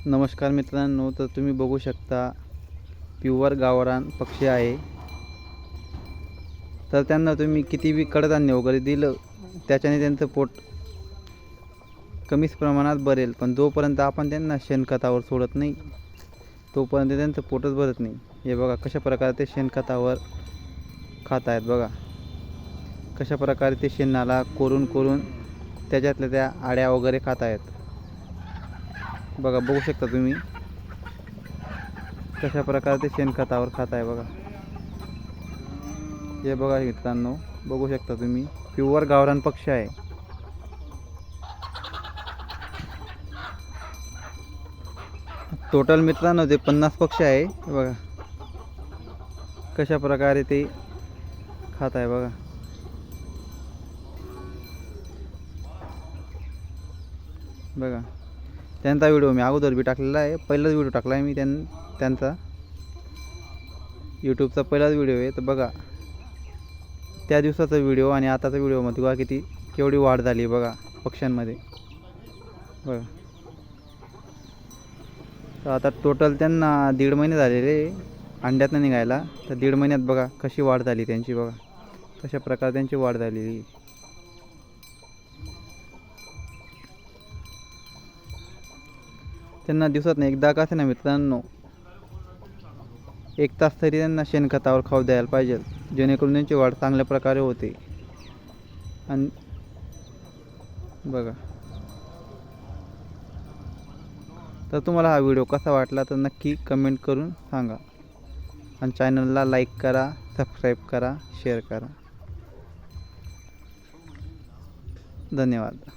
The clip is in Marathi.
नमस्कार मित्रांनो, तर तुम्ही बघू शकता प्युअर गावरान पक्षी आहे. तर त्यांना तुम्ही किती बी कडधान्य वगैरे दिलं त्याच्याने त्यांचं पोट कमीच प्रमाणात भरेल, पण जोपर्यंत आपण त्यांना शेणखतावर सोडत नाही तोपर्यंत त्यांचं पोटच भरत नाही. हे बघा कशा प्रकारे ते शेणखतावर खात आहेत. बघा कशा प्रकारे ते शेणाला कोरून कोरून त्याच्यातल्या त्या आड्या वगैरे खात आहेत. बघा बघू शकता तुम्ही कशा प्रकारे ते शेणखतावर खात आहे. बघा हे बघा मित्रांनो, बघू शकता तुम्ही प्युअर गावरान पक्षी आहे. टोटल मित्रांनो ते 50 पक्षी आहे. बघा कशा प्रकारे ते खात आहे. बघा बघा त्यांचा व्हिडिओ मी अगोदर बी टाकलेला आहे. पहिलाच व्हिडिओ टाकला आहे मी त्यांचा यूट्यूबचा पहिलाच व्हिडिओ आहे. तर बघा त्या दिवसाचा व्हिडिओ आणि आताचा व्हिडिओमध्ये बघा केवढी वाढ झाली बघा पक्ष्यांमध्ये. बघा तर आता टोटल त्यांना 1.5 महिने झालेले अंड्यातनं निघायला. तर 1.5 महिन्यात बघा कशी वाढ झाली त्यांची. बघा कशा प्रकारे त्यांची वाढ झालेली. त्यांना दिवसातनं एकदा का असेना मित्रांनो 1 तास तरी त्यांना शेणखतावर खाऊ द्यायला पाहिजे, जेणेकरून त्यांची वाढ चांगल्या प्रकारे होते. आणि बघा तर तुम्हाला हा व्हिडिओ कसा वाटला तर नक्की कमेंट करून सांगा. आणि चॅनलला लाईक करा, सबस्क्राईब करा, शेअर करा. धन्यवाद.